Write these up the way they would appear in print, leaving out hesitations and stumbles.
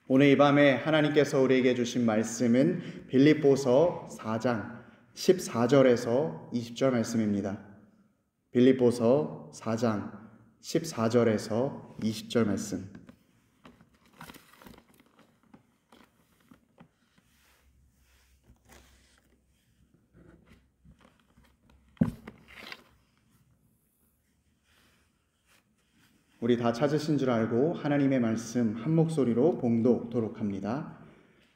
오늘 이 밤에 하나님께서 우리에게 주신 말씀은 빌립보서 4장 14절에서 20절 말씀입니다. 빌립보서 4장 14절에서 20절 말씀. 우리 다 찾으신 줄 알고 하나님의 말씀 한 목소리로 봉독토록 합니다.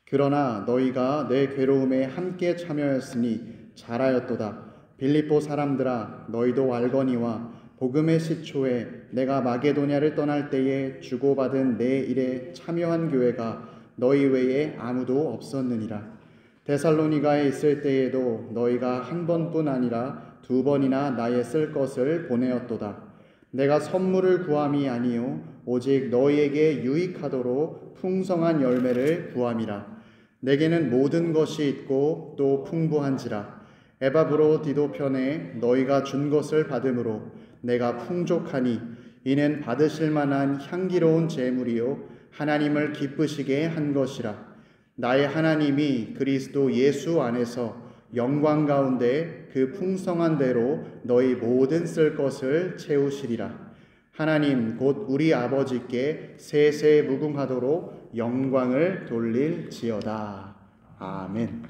그러나 너희가 내 괴로움에 함께 참여하였으니 잘하였도다. 빌립보 사람들아, 너희도 알거니와 복음의 시초에 내가 마게도냐를 떠날 때에 주고받은 내 일에 참여한 교회가 너희 외에 아무도 없었느니라. 데살로니가에 있을 때에도 너희가 한 번뿐 아니라 두 번이나 나의 쓸 것을 보내었도다. 내가 선물을 구함이 아니요 오직 너희에게 유익하도록 풍성한 열매를 구함이라. 내게는 모든 것이 있고 또 풍부한지라. 에바브로디도 편에 너희가 준 것을 받음으로 내가 풍족하니 이는 받으실 만한 향기로운 제물이요 하나님을 기쁘시게 한 것이라. 나의 하나님이 그리스도 예수 안에서 영광 가운데 그 풍성한 대로 너희 모든 쓸 것을 채우시리라. 하나님 곧 우리 아버지께 세세 무궁하도록 영광을 돌릴지어다. 아멘.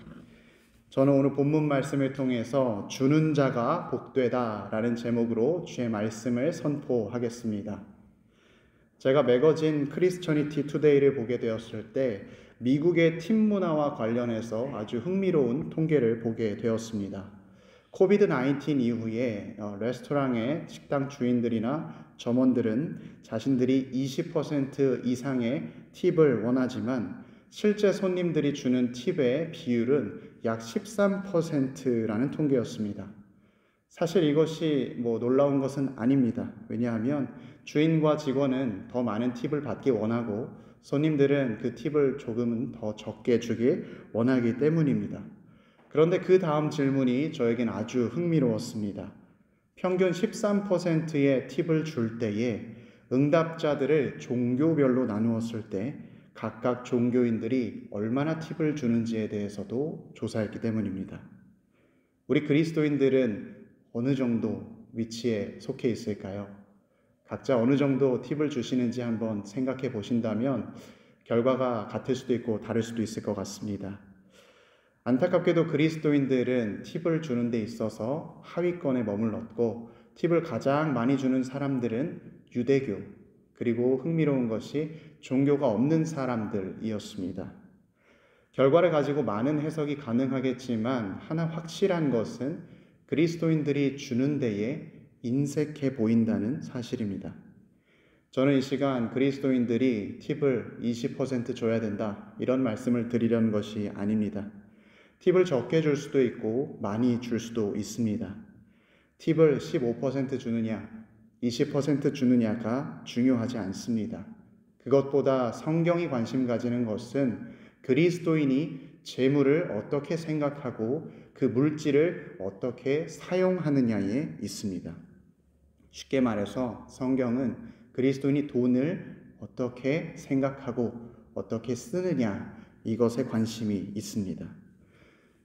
저는 오늘 본문 말씀을 통해서 주는 자가 복되다 라는 제목으로 주의 말씀을 선포하겠습니다. 제가 매거진 크리스처니티 투데이를 보게 되었을 때 미국의 팀 문화와 관련해서 아주 흥미로운 통계를 보게 되었습니다. 코비드-19 이후에 레스토랑의 식당 주인들이나 점원들은 자신들이 20% 이상의 팁을 원하지만 실제 손님들이 주는 팁의 비율은 약 13%라는 통계였습니다. 사실 이것이 놀라운 것은 아닙니다. 왜냐하면 주인과 직원은 더 많은 팁을 받기 원하고 손님들은 그 팁을 조금은 더 적게 주길 원하기 때문입니다. 그런데 그 다음 질문이 저에겐 아주 흥미로웠습니다. 평균 13%의 팁을 줄 때에 응답자들을 종교별로 나누었을 때 각각 종교인들이 얼마나 팁을 주는지에 대해서도 조사했기 때문입니다. 우리 그리스도인들은 어느 정도 위치에 속해 있을까요? 각자 어느 정도 팁을 주시는지 한번 생각해 보신다면 결과가 같을 수도 있고 다를 수도 있을 것 같습니다. 안타깝게도 그리스도인들은 팁을 주는 데 있어서 하위권에 머물렀고 팁을 가장 많이 주는 사람들은 유대교, 그리고 흥미로운 것이 종교가 없는 사람들이었습니다. 결과를 가지고 많은 해석이 가능하겠지만 하나 확실한 것은 그리스도인들이 주는 데에 인색해 보인다는 사실입니다. 저는 이 시간 그리스도인들이 팁을 20% 줘야 된다 이런 말씀을 드리려는 것이 아닙니다. 팁을 적게 줄 수도 있고 많이 줄 수도 있습니다. 팁을 15% 주느냐 20% 주느냐가 중요하지 않습니다. 그것보다 성경이 관심 가지는 것은 그리스도인이 재물을 어떻게 생각하고 그 물질을 어떻게 사용하느냐에 있습니다. 쉽게 말해서 성경은 그리스도인이 돈을 어떻게 생각하고 어떻게 쓰느냐 이것에 관심이 있습니다.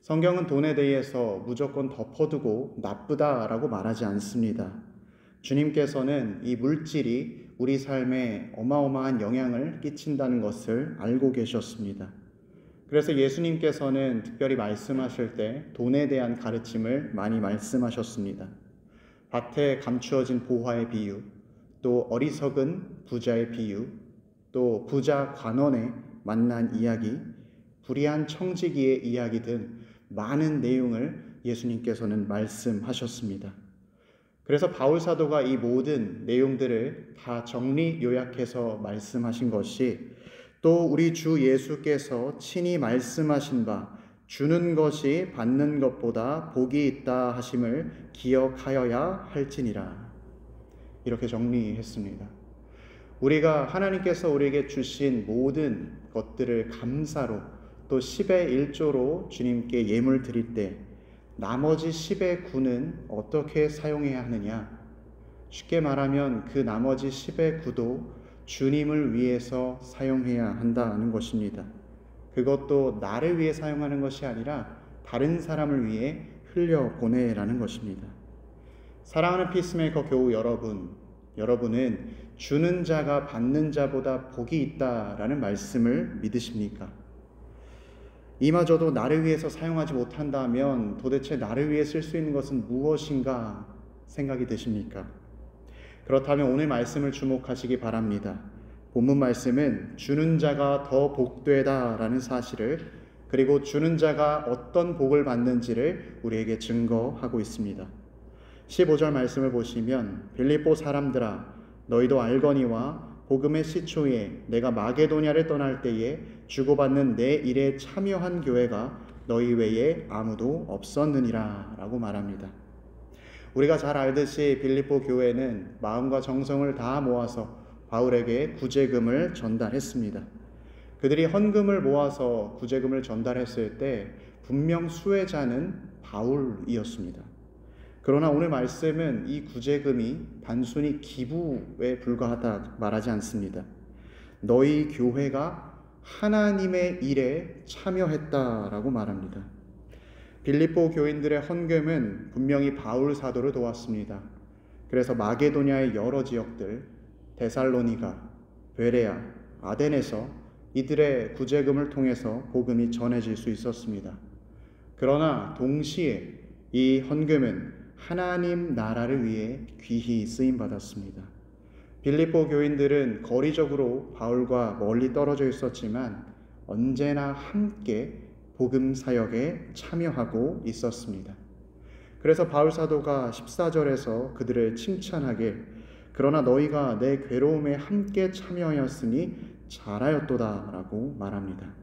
성경은 돈에 대해서 무조건 덮어두고 나쁘다라고 말하지 않습니다. 주님께서는 이 물질이 우리 삶에 어마어마한 영향을 끼친다는 것을 알고 계셨습니다. 그래서 예수님께서는 특별히 말씀하실 때 돈에 대한 가르침을 많이 말씀하셨습니다. 밭에 감추어진 보화의 비유, 또 어리석은 부자의 비유, 또 부자 관원의 만난 이야기, 불의한 청지기의 이야기 등 많은 내용을 예수님께서는 말씀하셨습니다. 그래서 바울 사도가 이 모든 내용들을 다 정리 요약해서 말씀하신 것이 또 우리 주 예수께서 친히 말씀하신 바 주는 것이 받는 것보다 복이 있다 하심을 기억하여야 할지니라. 이렇게 정리했습니다. 우리가 하나님께서 우리에게 주신 모든 것들을 감사로 또 10의 1조로 주님께 예물 드릴 때 나머지 10의 9는 어떻게 사용해야 하느냐? 쉽게 말하면 그 나머지 10의 9도 주님을 위해서 사용해야 한다는 것입니다. 그것도 나를 위해 사용하는 것이 아니라 다른 사람을 위해 흘려보내라는 것입니다. 사랑하는 피스메이커 교우 여러분은 주는 자가 받는 자보다 복이 있다라는 말씀을 믿으십니까? 이마저도 나를 위해서 사용하지 못한다면 도대체 나를 위해 쓸 수 있는 것은 무엇인가 생각이 드십니까? 그렇다면 오늘 말씀을 주목하시기 바랍니다. 본문 말씀은 주는 자가 더 복되다라는 사실을, 그리고 주는 자가 어떤 복을 받는지를 우리에게 증거하고 있습니다. 15절 말씀을 보시면 빌립보 사람들아 너희도 알거니와 복음의 시초에 내가 마게도냐를 떠날 때에 주고받는 내 일에 참여한 교회가 너희 외에 아무도 없었느니라 라고 말합니다. 우리가 잘 알듯이 빌립보 교회는 마음과 정성을 다 모아서 바울에게 구제금을 전달했습니다. 그들이 헌금을 모아서 구제금을 전달했을 때 분명 수혜자는 바울이었습니다. 그러나 오늘 말씀은 이 구제금이 단순히 기부에 불과하다 말하지 않습니다. 너희 교회가 하나님의 일에 참여했다라고 말합니다. 빌립보 교인들의 헌금은 분명히 바울 사도를 도왔습니다. 그래서 마게도냐의 여러 지역들, 데살로니가, 베레아, 아덴에서 이들의 구제금을 통해서 복음이 전해질 수 있었습니다. 그러나 동시에 이 헌금은 하나님 나라를 위해 귀히 쓰임받았습니다. 빌립보 교인들은 거리적으로 바울과 멀리 떨어져 있었지만 언제나 함께 복음 사역에 참여하고 있었습니다. 그래서 바울 사도가 14절에서 그들을 칭찬하길 그러나 너희가 내 괴로움에 함께 참여하였으니 잘하였도다 라고 말합니다.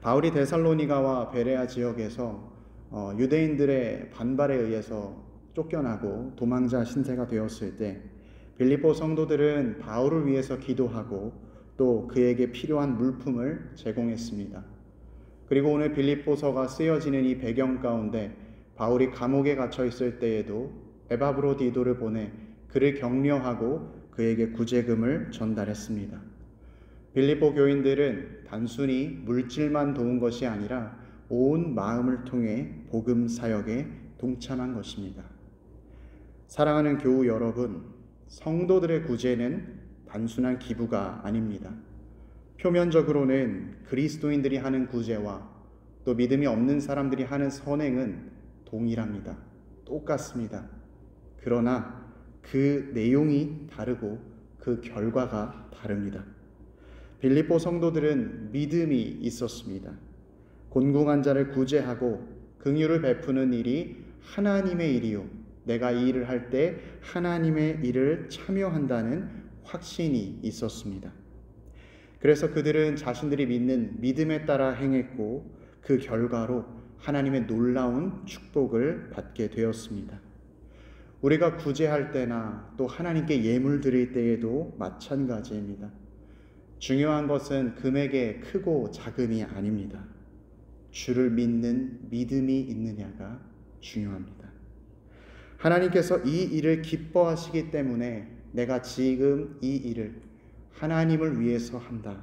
바울이 데살로니가와 베레아 지역에서 유대인들의 반발에 의해서 쫓겨나고 도망자 신세가 되었을 때 빌립보 성도들은 바울을 위해서 기도하고 또 그에게 필요한 물품을 제공했습니다. 그리고 오늘 빌립보서가 쓰여지는 이 배경 가운데 바울이 감옥에 갇혀 있을 때에도 에바브로디도를 보내 그를 격려하고 그에게 구제금을 전달했습니다. 빌립보 교인들은 단순히 물질만 도운 것이 아니라 온 마음을 통해 복음 사역에 동참한 것입니다. 사랑하는 교우 여러분, 성도들의 구제는 단순한 기부가 아닙니다. 표면적으로는 그리스도인들이 하는 구제와 또 믿음이 없는 사람들이 하는 선행은 동일합니다. 똑같습니다. 그러나 그 내용이 다르고 그 결과가 다릅니다. 빌립보 성도들은 믿음이 있었습니다. 곤궁한 자를 구제하고 긍휼을 베푸는 일이 하나님의 일이요 내가 이 일을 할 때 하나님의 일을 참여한다는 확신이 있었습니다. 그래서 그들은 자신들이 믿는 믿음에 따라 행했고 그 결과로 하나님의 놀라운 축복을 받게 되었습니다. 우리가 구제할 때나 또 하나님께 예물 드릴 때에도 마찬가지입니다. 중요한 것은 금액의 크고 작음이 아닙니다. 주를 믿는 믿음이 있느냐가 중요합니다. 하나님께서 이 일을 기뻐하시기 때문에 내가 지금 이 일을 하나님을 위해서 한다.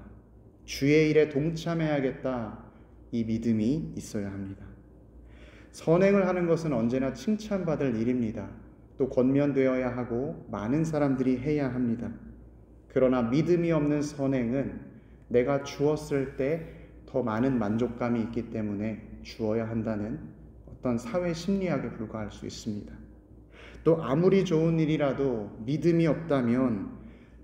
주의 일에 동참해야겠다. 이 믿음이 있어야 합니다. 선행을 하는 것은 언제나 칭찬받을 일입니다. 또 권면되어야 하고 많은 사람들이 해야 합니다. 그러나 믿음이 없는 선행은 내가 주었을 때 더 많은 만족감이 있기 때문에 주어야 한다는 어떤 사회 심리학에 불과할 수 있습니다. 또 아무리 좋은 일이라도 믿음이 없다면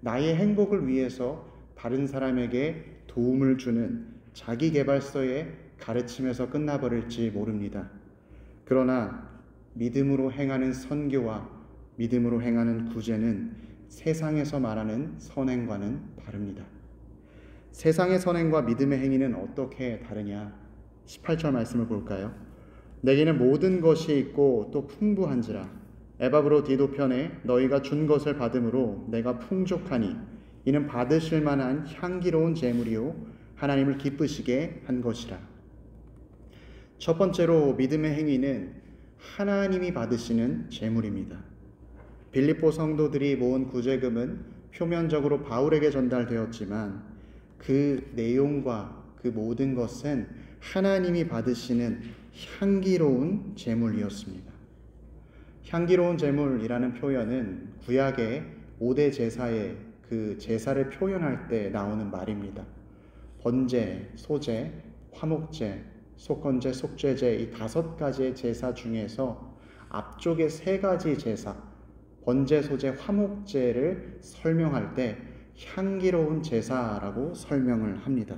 나의 행복을 위해서 다른 사람에게 도움을 주는 자기계발서의 가르침에서 끝나버릴지 모릅니다. 그러나 믿음으로 행하는 선교와 믿음으로 행하는 구제는 세상에서 말하는 선행과는 다릅니다. 세상의 선행과 믿음의 행위는 어떻게 다르냐? 18절 말씀을 볼까요? 내게는 모든 것이 있고 또 풍부한지라 에바브로디도 편에 너희가 준 것을 받음으로 내가 풍족하니 이는 받으실 만한 향기로운 제물이요 하나님을 기쁘시게 한 것이라. 첫 번째로 믿음의 행위는 하나님이 받으시는 제물입니다. 빌립보 성도들이 모은 구제금은 표면적으로 바울에게 전달되었지만 그 내용과 그 모든 것은 하나님이 받으시는 향기로운 제물이었습니다. 향기로운 제물이라는 표현은 구약의 5대 제사의 그 제사를 표현할 때 나오는 말입니다. 번제, 소제, 화목제, 속건제, 속죄제 이 5가지의 제사 중에서 앞쪽의 3가지 제사, 번제, 소제, 화목제를 설명할 때 향기로운 제사라고 설명을 합니다.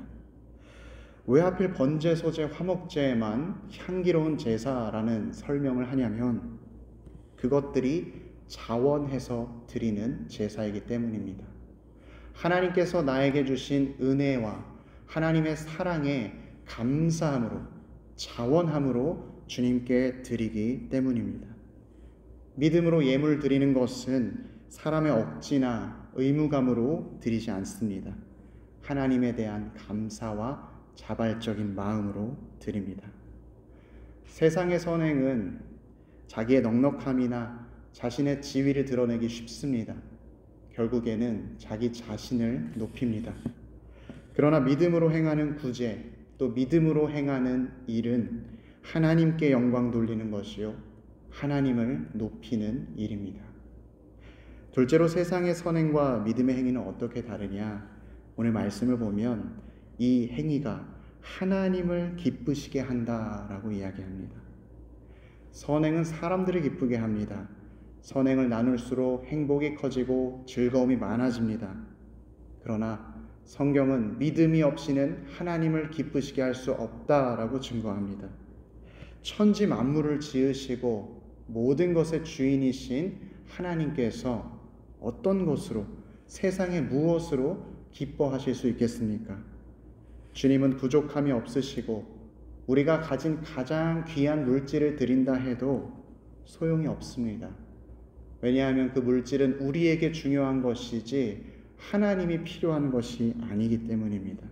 왜 하필 번제, 소제, 화목제만 향기로운 제사라는 설명을 하냐면 그것들이 자원해서 드리는 제사이기 때문입니다. 하나님께서 나에게 주신 은혜와 하나님의 사랑에 감사함으로, 자원함으로 주님께 드리기 때문입니다. 믿음으로 예물 드리는 것은 사람의 억지나 의무감으로 드리지 않습니다. 하나님에 대한 감사와 자발적인 마음으로 드립니다. 세상의 선행은 자기의 넉넉함이나 자신의 지위를 드러내기 쉽습니다. 결국에는 자기 자신을 높입니다. 그러나 믿음으로 행하는 구제, 또 믿음으로 행하는 일은 하나님께 영광 돌리는 것이요 하나님을 높이는 일입니다. 둘째로 세상의 선행과 믿음의 행위는 어떻게 다르냐? 오늘 말씀을 보면 이 행위가 하나님을 기쁘시게 한다라고 이야기합니다. 선행은 사람들을 기쁘게 합니다. 선행을 나눌수록 행복이 커지고 즐거움이 많아집니다. 그러나 성경은 믿음이 없이는 하나님을 기쁘시게 할 수 없다라고 증거합니다. 천지 만물을 지으시고 모든 것의 주인이신 하나님께서 어떤 것으로, 세상의 무엇으로 기뻐하실 수 있겠습니까? 주님은 부족함이 없으시고 우리가 가진 가장 귀한 물질을 드린다 해도 소용이 없습니다. 왜냐하면 그 물질은 우리에게 중요한 것이지 하나님이 필요한 것이 아니기 때문입니다.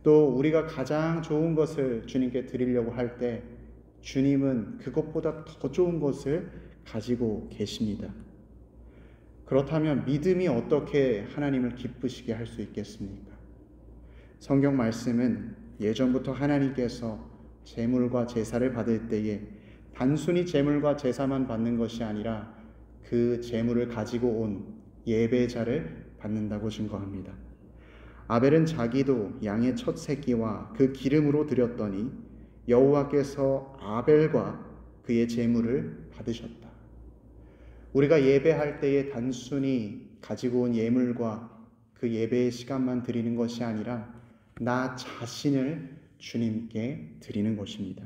또 우리가 가장 좋은 것을 주님께 드리려고 할 때 주님은 그것보다 더 좋은 것을 가지고 계십니다. 그렇다면 믿음이 어떻게 하나님을 기쁘시게 할 수 있겠습니까? 성경 말씀은 예전부터 하나님께서 제물과 제사를 받을 때에 단순히 제물과 제사만 받는 것이 아니라 그 제물을 가지고 온 예배자를 받는다고 증거합니다. 아벨은 자기도 양의 첫 새끼와 그 기름으로 드렸더니 여호와께서 아벨과 그의 제물을 받으셨다. 우리가 예배할 때에 단순히 가지고 온 예물과 그 예배의 시간만 드리는 것이 아니라 나 자신을 주님께 드리는 것입니다.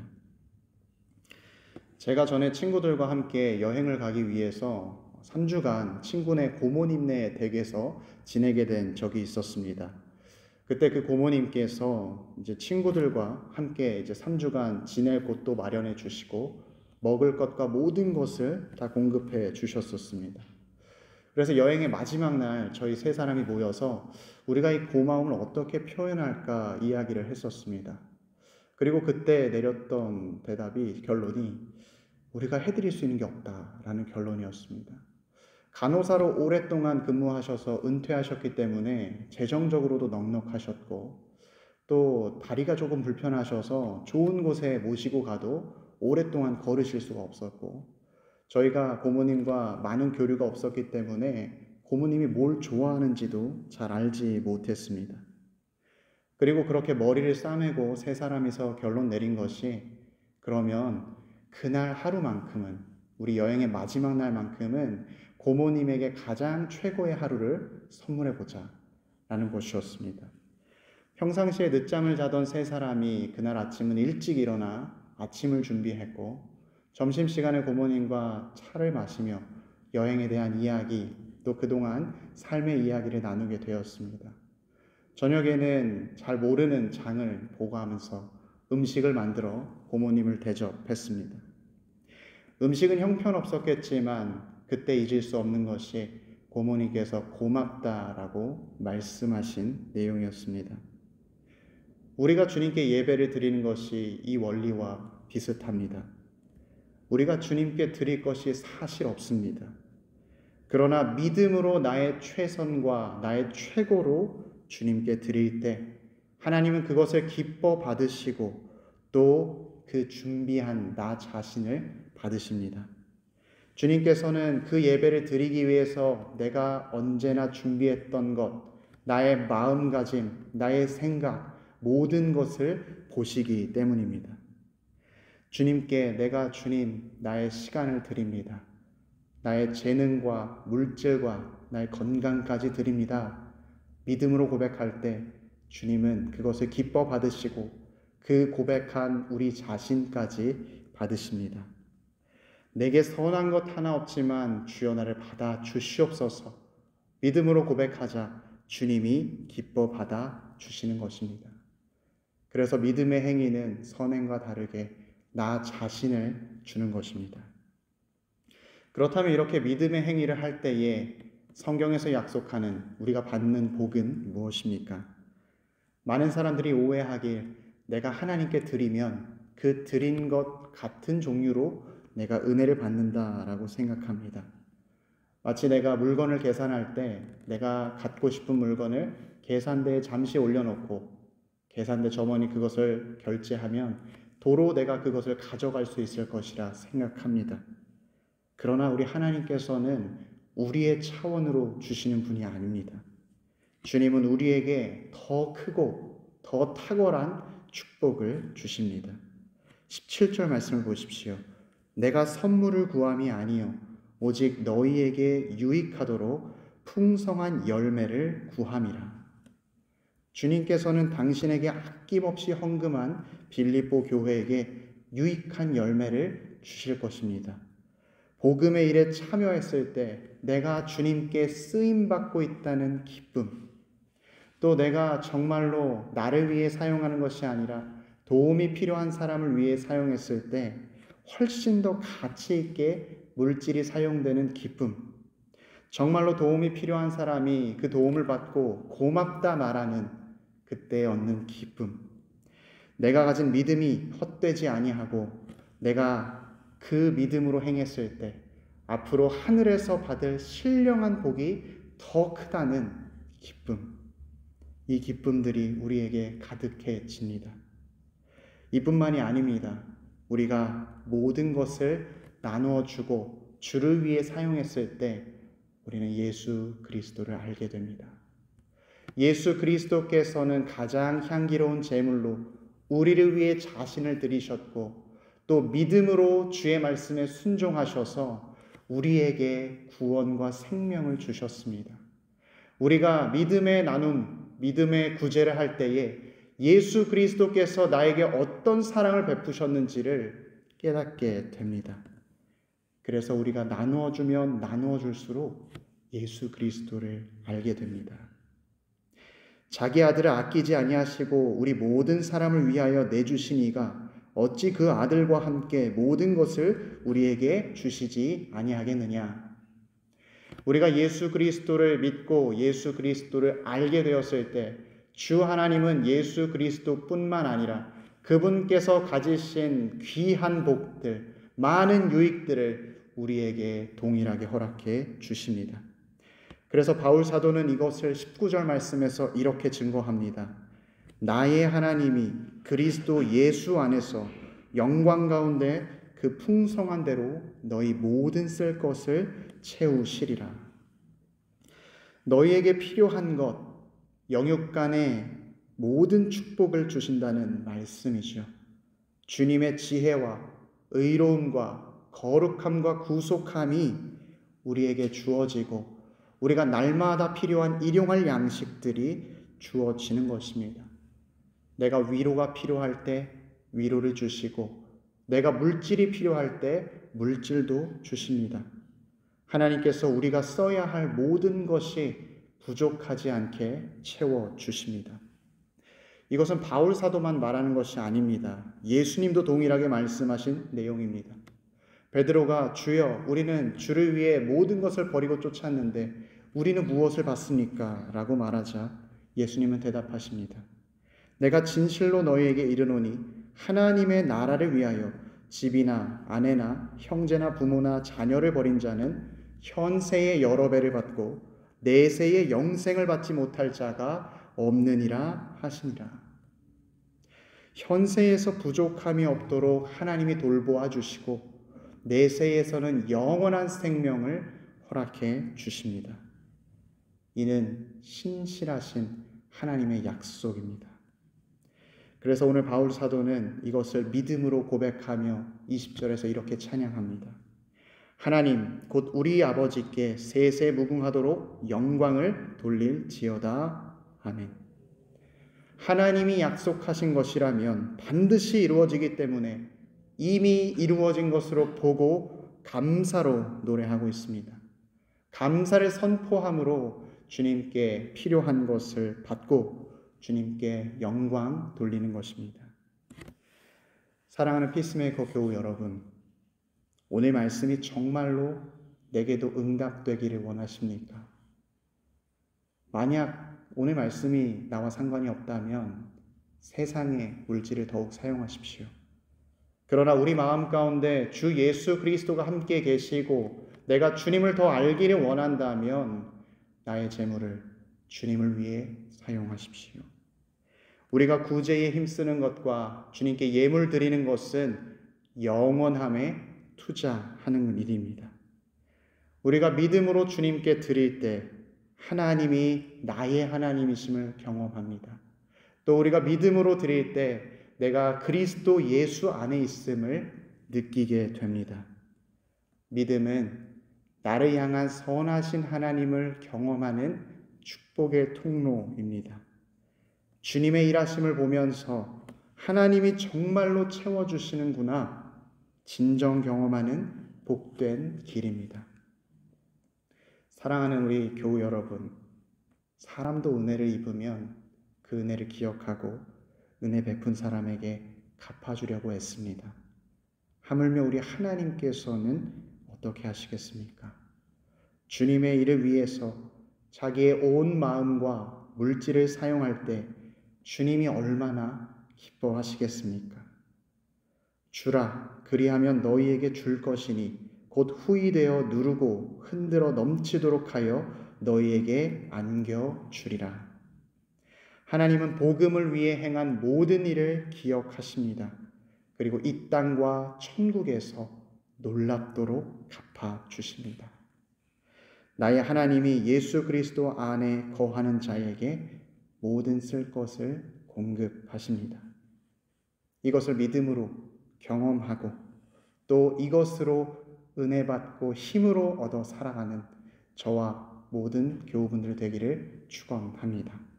제가 전에 친구들과 함께 여행을 가기 위해서 3주간 친구네 고모님네 댁에서 지내게 된 적이 있었습니다. 그때 그 고모님께서 이제 친구들과 함께 3주간 지낼 곳도 마련해 주시고 먹을 것과 모든 것을 다 공급해 주셨었습니다. 그래서 여행의 마지막 날 저희 3사람이 모여서 우리가 이 고마움을 어떻게 표현할까 이야기를 했었습니다. 그리고 그때 내렸던 결론이 우리가 해드릴 수 있는 게 없다라는 결론이었습니다. 간호사로 오랫동안 근무하셔서 은퇴하셨기 때문에 재정적으로도 넉넉하셨고 또 다리가 조금 불편하셔서 좋은 곳에 모시고 가도 오랫동안 걸으실 수가 없었고 저희가 고모님과 많은 교류가 없었기 때문에 고모님이 뭘 좋아하는지도 잘 알지 못했습니다. 그리고 그렇게 머리를 싸매고 3사람이서 결론 내린 것이 그러면 그날 하루만큼은 우리 여행의 마지막 날만큼은 고모님에게 가장 최고의 하루를 선물해보자 라는 것이었습니다. 평상시에 늦잠을 자던 3사람이 그날 아침은 일찍 일어나 아침을 준비했고 점심시간에 고모님과 차를 마시며 여행에 대한 이야기 또 그동안 삶의 이야기를 나누게 되었습니다. 저녁에는 잘 모르는 장을 보고하면서 음식을 만들어 고모님을 대접했습니다. 음식은 형편없었겠지만 그때 잊을 수 없는 것이 고모님께서 고맙다라고 말씀하신 내용이었습니다. 우리가 주님께 예배를 드리는 것이 이 원리와 비슷합니다. 우리가 주님께 드릴 것이 사실 없습니다. 그러나 믿음으로 나의 최선과 나의 최고로 주님께 드릴 때 하나님은 그것을 기뻐 받으시고 또 그 준비한 나 자신을 받으십니다. 주님께서는 그 예배를 드리기 위해서 내가 언제나 준비했던 것, 나의 마음가짐, 나의 생각, 모든 것을 보시기 때문입니다. 주님께 내가 주님, 나의 시간을 드립니다. 나의 재능과 물질과 나의 건강까지 드립니다. 믿음으로 고백할 때 주님은 그것을 기뻐 받으시고 그 고백한 우리 자신까지 받으십니다. 내게 선한 것 하나 없지만 주여 나를 받아 주시옵소서. 믿음으로 고백하자 주님이 기뻐 받아 주시는 것입니다. 그래서 믿음의 행위는 선행과 다르게 나 자신을 주는 것입니다. 그렇다면 이렇게 믿음의 행위를 할 때에 성경에서 약속하는 우리가 받는 복은 무엇입니까? 많은 사람들이 오해하길 내가 하나님께 드리면 그 드린 것 같은 종류로 내가 은혜를 받는다라고 생각합니다. 마치 내가 물건을 계산할 때 내가 갖고 싶은 물건을 계산대에 잠시 올려놓고 계산대 점원이 그것을 결제하면 도로 내가 그것을 가져갈 수 있을 것이라 생각합니다. 그러나 우리 하나님께서는 우리의 차원으로 주시는 분이 아닙니다. 주님은 우리에게 더 크고 더 탁월한 축복을 주십니다. 17절 말씀을 보십시오. 내가 선물을 구함이 아니요 오직 너희에게 유익하도록 풍성한 열매를 구함이라. 주님께서는 당신에게 아낌없이 헌금한 빌립보 교회에게 유익한 열매를 주실 것입니다. 복음의 일에 참여했을 때 내가 주님께 쓰임받고 있다는 기쁨, 또 내가 정말로 나를 위해 사용하는 것이 아니라 도움이 필요한 사람을 위해 사용했을 때 훨씬 더 가치 있게 물질이 사용되는 기쁨, 정말로 도움이 필요한 사람이 그 도움을 받고 고맙다 말하는 그때 얻는 기쁨, 내가 가진 믿음이 헛되지 아니하고 내가 그 믿음으로 행했을 때 앞으로 하늘에서 받을 신령한 복이 더 크다는 기쁨, 이 기쁨들이 우리에게 가득해집니다. 이뿐만이 아닙니다. 우리가 모든 것을 나누어 주고 주를 위해 사용했을 때 우리는 예수 그리스도를 알게 됩니다. 예수 그리스도께서는 가장 향기로운 제물로 우리를 위해 자신을 드리셨고 또 믿음으로 주의 말씀에 순종하셔서 우리에게 구원과 생명을 주셨습니다. 우리가 믿음의 나눔, 믿음의 구제를 할 때에 예수 그리스도께서 나에게 어떤 사랑을 베푸셨는지를 깨닫게 됩니다. 그래서 우리가 나누어 주면 나누어 줄수록 예수 그리스도를 알게 됩니다. 자기 아들을 아끼지 아니하시고 우리 모든 사람을 위하여 내주신 이가 어찌 그 아들과 함께 모든 것을 우리에게 주시지 아니하겠느냐. 우리가 예수 그리스도를 믿고 예수 그리스도를 알게 되었을 때 주 하나님은 예수 그리스도뿐만 아니라 그분께서 가지신 귀한 복들, 많은 유익들을 우리에게 동일하게 허락해 주십니다. 그래서 바울 사도는 이것을 19절 말씀에서 이렇게 증거합니다. 나의 하나님이 그리스도 예수 안에서 영광 가운데 그 풍성한 대로 너희 모든 쓸 것을 채우시리라. 너희에게 필요한 것, 영육 간의 모든 축복을 주신다는 말씀이죠. 주님의 지혜와 의로움과 거룩함과 구속함이 우리에게 주어지고 우리가 날마다 필요한 일용할 양식들이 주어지는 것입니다. 내가 위로가 필요할 때 위로를 주시고 내가 물질이 필요할 때 물질도 주십니다. 하나님께서 우리가 써야 할 모든 것이 부족하지 않게 채워주십니다. 이것은 바울 사도만 말하는 것이 아닙니다. 예수님도 동일하게 말씀하신 내용입니다. 베드로가 주여 우리는 주를 위해 모든 것을 버리고 쫓았는데 우리는 무엇을 받습니까? 라고 말하자 예수님은 대답하십니다. 내가 진실로 너희에게 이르노니 하나님의 나라를 위하여 집이나 아내나 형제나 부모나 자녀를 버린 자는 현세의 여러 배를 받고 내세의 영생을 받지 못할 자가 없느니라 하시니라. 현세에서 부족함이 없도록 하나님이 돌보아 주시고 내세에서는 영원한 생명을 허락해 주십니다. 이는 신실하신 하나님의 약속입니다. 그래서 오늘 바울 사도는 이것을 믿음으로 고백하며 20절에서 이렇게 찬양합니다. 하나님 곧 우리 아버지께 세세 무궁하도록 영광을 돌릴지어다. 아멘. 하나님이 약속하신 것이라면 반드시 이루어지기 때문에 이미 이루어진 것으로 보고 감사로 노래하고 있습니다. 감사를 선포함으로 주님께 필요한 것을 받고 주님께 영광 돌리는 것입니다. 사랑하는 피스메이커 교우 여러분, 오늘 말씀이 정말로 내게도 응답되기를 원하십니까? 만약 오늘 말씀이 나와 상관이 없다면 세상의 물질을 더욱 사용하십시오. 그러나 우리 마음 가운데 주 예수 그리스도가 함께 계시고 내가 주님을 더 알기를 원한다면 나의 재물을 주님을 위해 사용하십시오. 우리가 구제에 힘쓰는 것과 주님께 예물 드리는 것은 영원함에 투자하는 일입니다. 우리가 믿음으로 주님께 드릴 때 하나님이 나의 하나님이심을 경험합니다. 또 우리가 믿음으로 드릴 때 내가 그리스도 예수 안에 있음을 느끼게 됩니다. 믿음은 나를 향한 선하신 하나님을 경험하는 축복의 통로입니다. 주님의 일하심을 보면서 하나님이 정말로 채워주시는구나 진정 경험하는 복된 길입니다. 사랑하는 우리 교우 여러분, 사람도 은혜를 입으면 그 은혜를 기억하고 은혜 베푼 사람에게 갚아주려고 애씁니다. 하물며 우리 하나님께서는 어떻게 하시겠습니까? 주님의 일을 위해서 자기의 온 마음과 물질을 사용할 때 주님이 얼마나 기뻐하시겠습니까? 주라, 그리하면 너희에게 줄 것이니 곧 후이되어 누르고 흔들어 넘치도록 하여 너희에게 안겨주리라. 하나님은 복음을 위해 행한 모든 일을 기억하십니다. 그리고 이 땅과 천국에서 놀랍도록 갚아주십니다. 나의 하나님이 예수 그리스도 안에 거하는 자에게 모든 쓸 것을 공급하십니다. 이것을 믿음으로 경험하고 또 이것으로 은혜 받고 힘으로 얻어 살아가는 저와 모든 교우분들 되기를 축원합니다.